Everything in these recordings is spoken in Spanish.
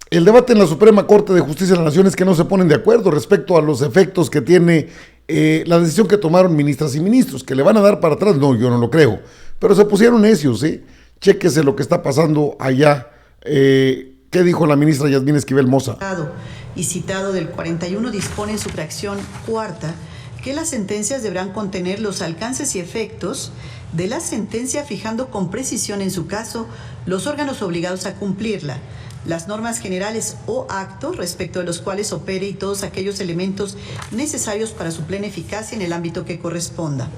El debate en la Suprema Corte de Justicia de la Nación es que no se ponen de acuerdo respecto a los efectos que tiene la decisión que tomaron ministras y ministros, que le van a dar para atrás. No, yo no lo creo, pero se pusieron necios, ¿sí? Chéquese lo que está pasando allá. ¿Qué dijo la ministra Yasmín Esquivel Moza? Y citado del 41 dispone en su fracción cuarta que las sentencias deberán contener los alcances y efectos de la sentencia, fijando con precisión en su caso los órganos obligados a cumplirla, las normas generales o actos respecto de los cuales opere y todos aquellos elementos necesarios para su plena eficacia en el ámbito que corresponda.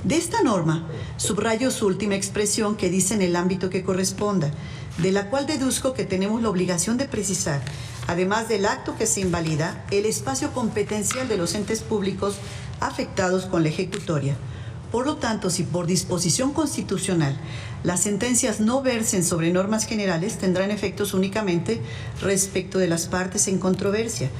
De esta norma, subrayo su última expresión que dice en el ámbito que corresponda, de la cual deduzco que tenemos la obligación de precisar, además del acto que se invalida, el espacio competencial de los entes públicos afectados con la ejecutoria. Por lo tanto, si por disposición constitucional las sentencias no versen sobre normas generales, tendrán efectos únicamente respecto de las partes en controversia.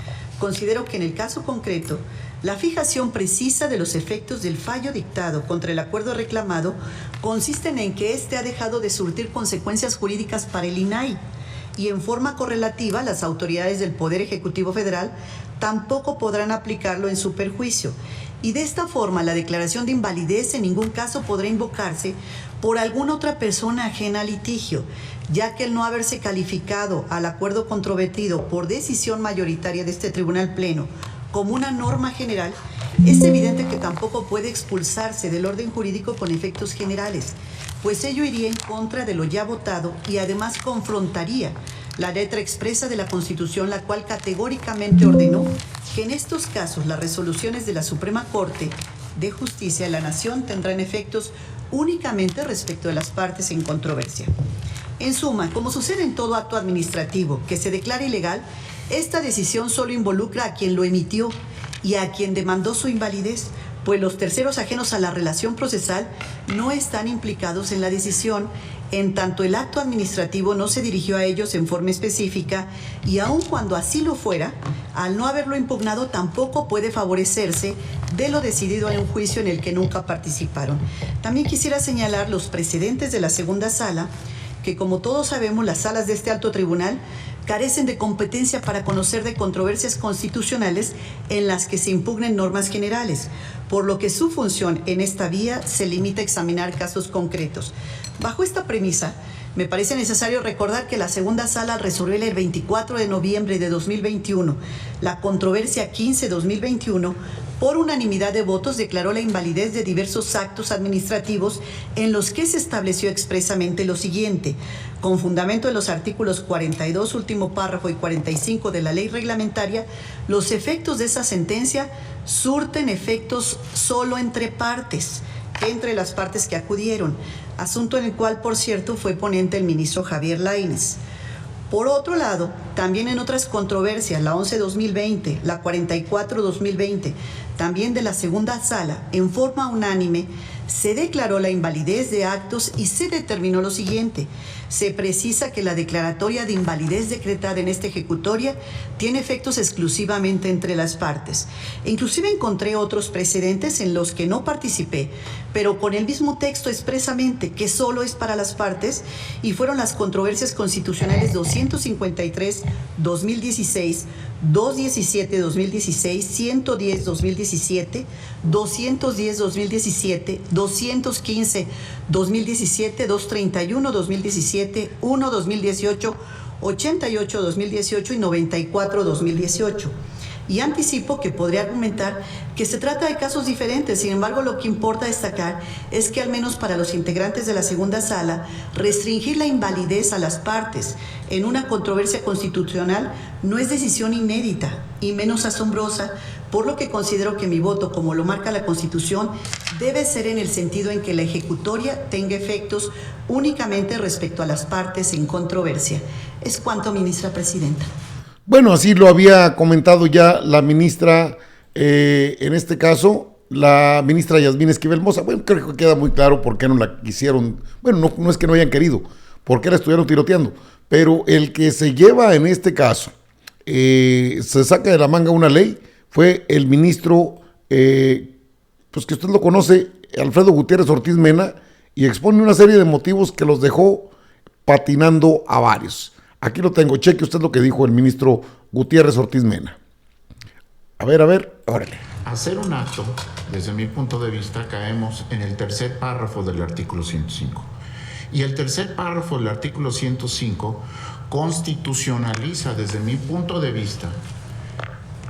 Considero que en el caso concreto, la fijación precisa de los efectos del fallo dictado contra el acuerdo reclamado consiste en que éste ha dejado de surtir consecuencias jurídicas para el INAI, y en forma correlativa las autoridades del Poder Ejecutivo Federal tampoco podrán aplicarlo en su perjuicio. Y de esta forma la declaración de invalidez en ningún caso podrá invocarse por alguna otra persona ajena al litigio, ya que el no haberse calificado al acuerdo controvertido por decisión mayoritaria de este Tribunal Pleno como una norma general, es evidente que tampoco puede expulsarse del orden jurídico con efectos generales, pues ello iría en contra de lo ya votado y además confrontaría la letra expresa de la Constitución, la cual categóricamente ordenó que en estos casos las resoluciones de la Suprema Corte de Justicia de la Nación tendrán efectos únicamente respecto de las partes en controversia. En suma, como sucede en todo acto administrativo que se declara ilegal, esta decisión solo involucra a quien lo emitió y a quien demandó su invalidez, pues los terceros ajenos a la relación procesal no están implicados en la decisión, en tanto el acto administrativo no se dirigió a ellos en forma específica, y aun cuando así lo fuera, al no haberlo impugnado tampoco puede favorecerse de lo decidido en un juicio en el que nunca participaron. También quisiera señalar los precedentes de la segunda sala, que como todos sabemos, las salas de este alto tribunal carecen de competencia para conocer de controversias constitucionales en las que se impugnen normas generales, por lo que su función en esta vía se limita a examinar casos concretos. Bajo esta premisa, me parece necesario recordar que la segunda sala, al resolver el 24 de noviembre de 2021 la controversia 15-2021, por unanimidad de votos declaró la invalidez de diversos actos administrativos en los que se estableció expresamente lo siguiente: con fundamento en los artículos 42, último párrafo, y 45 de la ley reglamentaria, los efectos de esa sentencia surten efectos solo entre partes, entre las partes que acudieron, asunto en el cual, por cierto, fue ponente el ministro Javier Lainez. Por otro lado, también en otras controversias, la 11-2020, la 44-2020, también de la segunda sala, en forma unánime, se declaró la invalidez de actos y se determinó lo siguiente: se precisa que la declaratoria de invalidez decretada en esta ejecutoria tiene efectos exclusivamente entre las partes. E inclusive encontré otros precedentes en los que no participé, pero con el mismo texto expresamente, que solo es para las partes, y fueron las controversias constitucionales 253-2016, 217-2016, 110-2017, 210-2017, 215-2017, 231-2017, 1-2018, 88-2018 y 94-2018. Y anticipo que podría argumentar que se trata de casos diferentes. Sin embargo, lo que importa destacar es que, al menos para los integrantes de la segunda sala, restringir la invalidez a las partes en una controversia constitucional no es decisión inédita y menos asombrosa, por lo que considero que mi voto, como lo marca la Constitución, debe ser en el sentido en que la ejecutoria tenga efectos únicamente respecto a las partes en controversia. Es cuanto, ministra presidenta. Bueno, así lo había comentado ya la ministra, en este caso, la ministra Yasmín Esquivel Moza. Bueno, creo que queda muy claro por qué no la quisieron. Bueno, no es que no hayan querido, porque la estuvieron tiroteando, pero el que se lleva en este caso, se saca de la manga una ley, fue el ministro, pues que usted lo conoce, Alfredo Gutiérrez Ortiz Mena, y expone una serie de motivos que los dejó patinando a varios. Aquí lo tengo, cheque usted lo que dijo el ministro Gutiérrez Ortiz Mena. A ver, órale. Hacer un acto, desde mi punto de vista, caemos en el tercer párrafo del artículo 105. Y el tercer párrafo del artículo 105 constitucionaliza, desde mi punto de vista,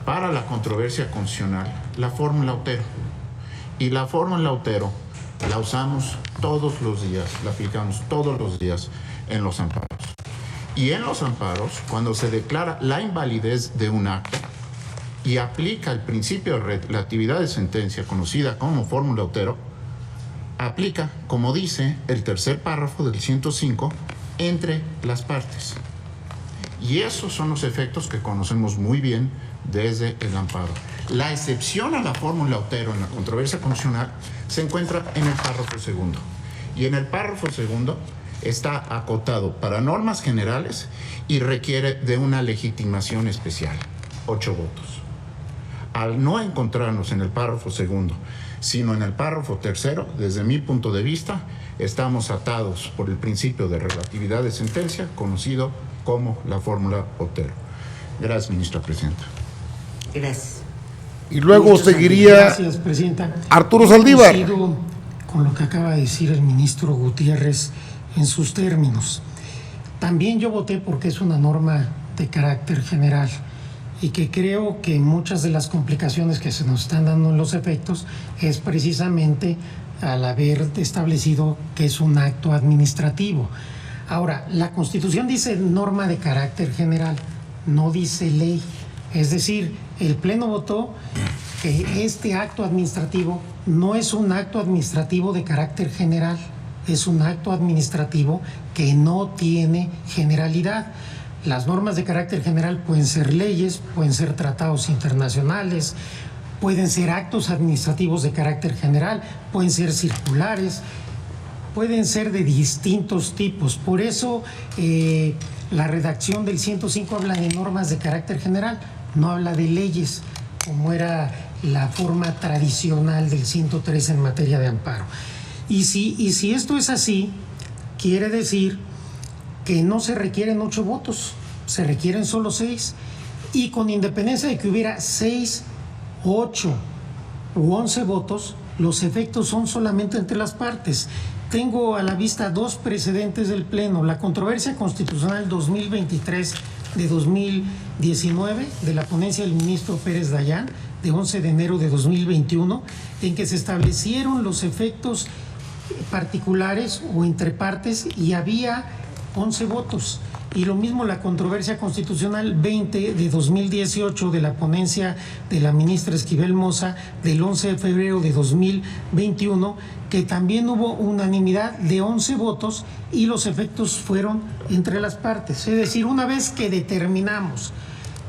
para la controversia constitucional, la fórmula Otero. Y la fórmula Otero la usamos todos los días, la aplicamos todos los días en los amparos. Y en los amparos, cuando se declara la invalidez de un acto y aplica el principio de relatividad de sentencia, conocida como fórmula Otero, aplica, como dice el tercer párrafo del 105, entre las partes. Y esos son los efectos que conocemos muy bien desde el amparo. La excepción a la fórmula Otero en la controversia constitucional se encuentra en el párrafo segundo. Y en el párrafo segundo está acotado para normas generales y requiere de una legitimación especial, 8 votos. Al no encontrarnos en el párrafo segundo, sino en el párrafo tercero, desde mi punto de vista, estamos atados por el principio de relatividad de sentencia, conocido como la fórmula Otero. Gracias, ministra presidenta. Gracias. Y luego Ministro seguiría Gracias, presidenta. Arturo Saldívar. Coincido con lo que acaba de decir el ministro Gutiérrez en sus términos. También yo voté porque es una norma de carácter general y que creo que muchas de las complicaciones que se nos están dando en los efectos es precisamente al haber establecido que es un acto administrativo. Ahora, la Constitución dice norma de carácter general, no dice ley. Es decir, el Pleno votó que este acto administrativo no es un acto administrativo de carácter general, es un acto administrativo que no tiene generalidad. Las normas de carácter general pueden ser leyes, pueden ser tratados internacionales, pueden ser actos administrativos de carácter general, pueden ser circulares, pueden ser de distintos tipos. Por eso la redacción del 105 habla de normas de carácter general, no habla de leyes, como era la forma tradicional del 103 en materia de amparo. Y si esto es así, quiere decir que no se requieren 8 votos, se requieren solo 6, y con independencia de que hubiera 6, 8 u 11 votos, los efectos son solamente entre las partes. Tengo a la vista 2 precedentes del Pleno: la controversia constitucional 2023 de 2019 de la ponencia del ministro Pérez Dayán de 11 de enero de 2021, en que se establecieron los efectos particulares o entre partes y había 11 votos. Y lo mismo la controversia constitucional 20 de 2018 de la ponencia de la ministra Esquivel Moza del 11 de febrero de 2021, que también hubo unanimidad de 11 votos y los efectos fueron entre las partes. Es decir, una vez que determinamos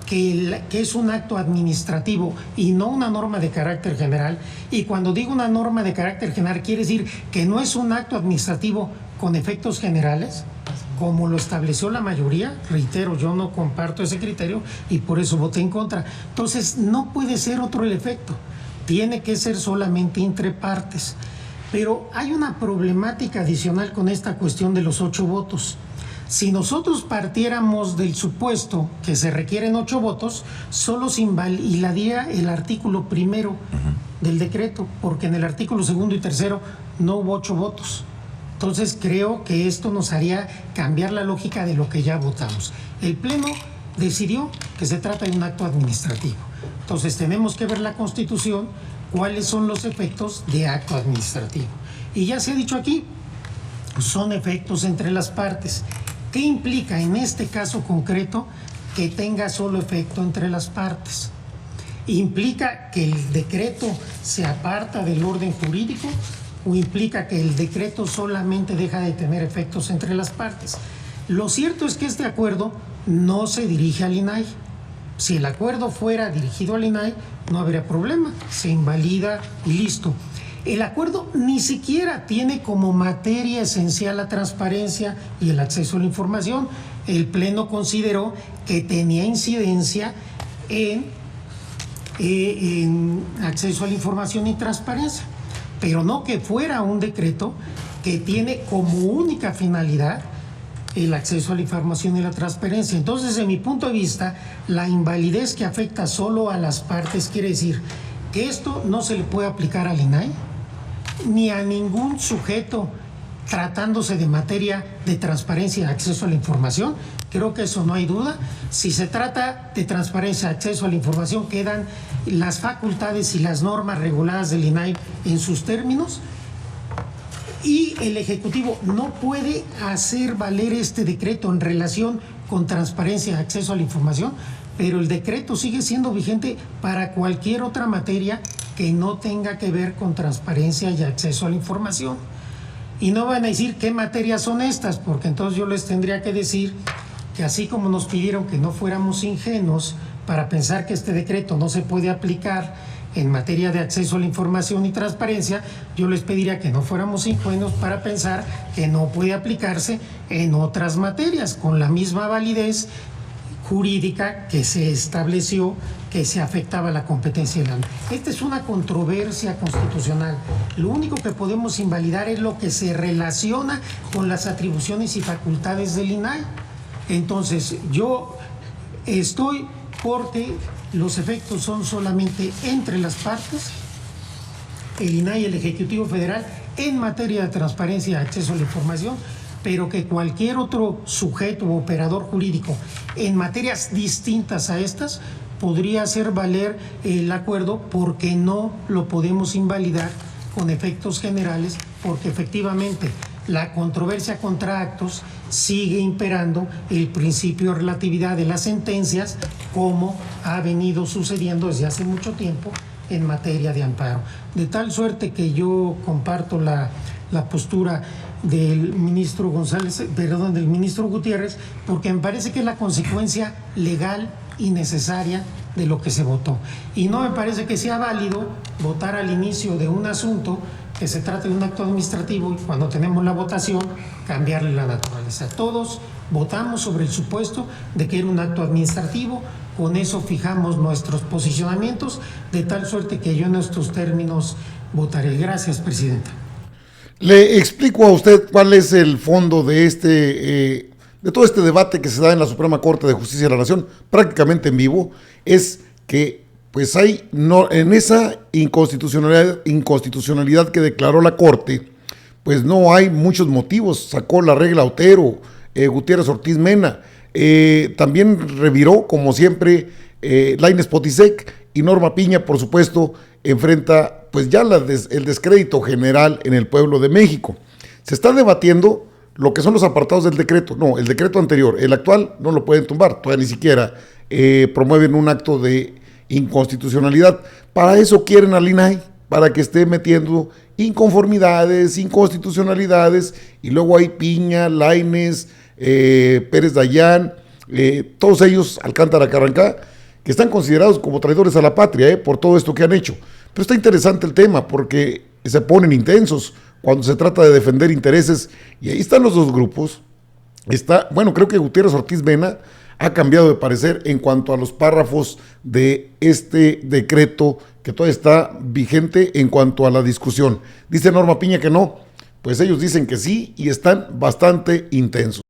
que es un acto administrativo y no una norma de carácter general, y cuando digo una norma de carácter general quiere decir que no es un acto administrativo con efectos generales, como lo estableció la mayoría. Reitero, yo no comparto ese criterio y por eso voté en contra. Entonces, no puede ser otro el efecto, tiene que ser solamente entre partes. Pero hay una problemática adicional con esta cuestión de los 8 votos. Si nosotros partiéramos del supuesto que se requieren 8 votos, solo se invalidaría el artículo primero del decreto, porque en el artículo segundo y tercero no hubo 8 votos. Entonces creo que esto nos haría cambiar la lógica de lo que ya votamos. El Pleno decidió que se trata de un acto administrativo. Entonces tenemos que ver la Constitución, cuáles son los efectos de acto administrativo. Y ya se ha dicho aquí, son efectos entre las partes. ¿Qué implica en este caso concreto que tenga solo efecto entre las partes? ¿Implica que el decreto se aparta del orden jurídico o implica que el decreto solamente deja de tener efectos entre las partes? Lo cierto es que este acuerdo no se dirige al INAI. Si el acuerdo fuera dirigido al INAI, no habría problema, se invalida y listo. El acuerdo ni siquiera tiene como materia esencial la transparencia y el acceso a la información. El Pleno consideró que tenía incidencia en acceso a la información y transparencia, pero no que fuera un decreto que tiene como única finalidad el acceso a la información y la transparencia. Entonces, desde mi punto de vista, la invalidez que afecta solo a las partes quiere decir que esto no se le puede aplicar al INAI ni a ningún sujeto tratándose de materia de transparencia y acceso a la información. Creo que eso no hay duda. Si se trata de transparencia y acceso a la información, quedan las facultades y las normas reguladas del INAI en sus términos, y el Ejecutivo no puede hacer valer este decreto en relación con transparencia y acceso a la información, pero el decreto sigue siendo vigente para cualquier otra materia que no tenga que ver con transparencia y acceso a la información. Y no van a decir qué materias son estas, porque entonces yo les tendría que decir que así como nos pidieron que no fuéramos ingenuos para pensar que este decreto no se puede aplicar en materia de acceso a la información y transparencia, yo les pediría que no fuéramos ingenuos para pensar que no puede aplicarse en otras materias con la misma validez jurídica que se estableció que se afectaba la competencia del INAI. Esta es una controversia constitucional. Lo único que podemos invalidar es lo que se relaciona con las atribuciones y facultades del INAI. Entonces, yo estoy porque los efectos son solamente entre las partes, el INAI y el Ejecutivo Federal, en materia de transparencia y acceso a la información, pero que cualquier otro sujeto o operador jurídico en materias distintas a estas podría hacer valer el acuerdo, porque no lo podemos invalidar con efectos generales, porque efectivamente la controversia contra actos sigue imperando el principio de relatividad de las sentencias, como ha venido sucediendo desde hace mucho tiempo en materia de amparo. De tal suerte que yo comparto la postura del ministro del ministro Gutiérrez, porque me parece que es la consecuencia legal y necesaria de lo que se votó. Y no me parece que sea válido votar al inicio de un asunto que se trate de un acto administrativo y cuando tenemos la votación cambiarle la naturaleza. Todos votamos sobre el supuesto de que era un acto administrativo, con eso fijamos nuestros posicionamientos, de tal suerte que yo en estos términos votaré. Gracias, presidenta. Le explico a usted cuál es el fondo de de todo este debate que se da en la Suprema Corte de Justicia de la Nación, prácticamente en vivo. Es que pues en esa inconstitucionalidad que declaró la Corte, pues no hay muchos motivos. Sacó la regla Otero, Gutiérrez Ortiz Mena, también reviró, como siempre, Lainez Potisek, y Norma Piña, por supuesto, enfrenta pues ya el descrédito general en el pueblo de México. Se está debatiendo lo que son los apartados del decreto. No, el decreto anterior, el actual no lo pueden tumbar, todavía ni siquiera promueven un acto de inconstitucionalidad. Para eso quieren al INAI, para que esté metiendo inconformidades, inconstitucionalidades, y luego hay Piña, Lainez, Pérez Dayán, todos ellos, Alcántara Carrancá, que están considerados como traidores a la patria por todo esto que han hecho. Pero está interesante el tema porque se ponen intensos cuando se trata de defender intereses, y ahí están los dos grupos. Creo que Gutiérrez Ortiz Mena ha cambiado de parecer en cuanto a los párrafos de este decreto que todavía está vigente en cuanto a la discusión. Dice Norma Piña que no, pues ellos dicen que sí y están bastante intensos.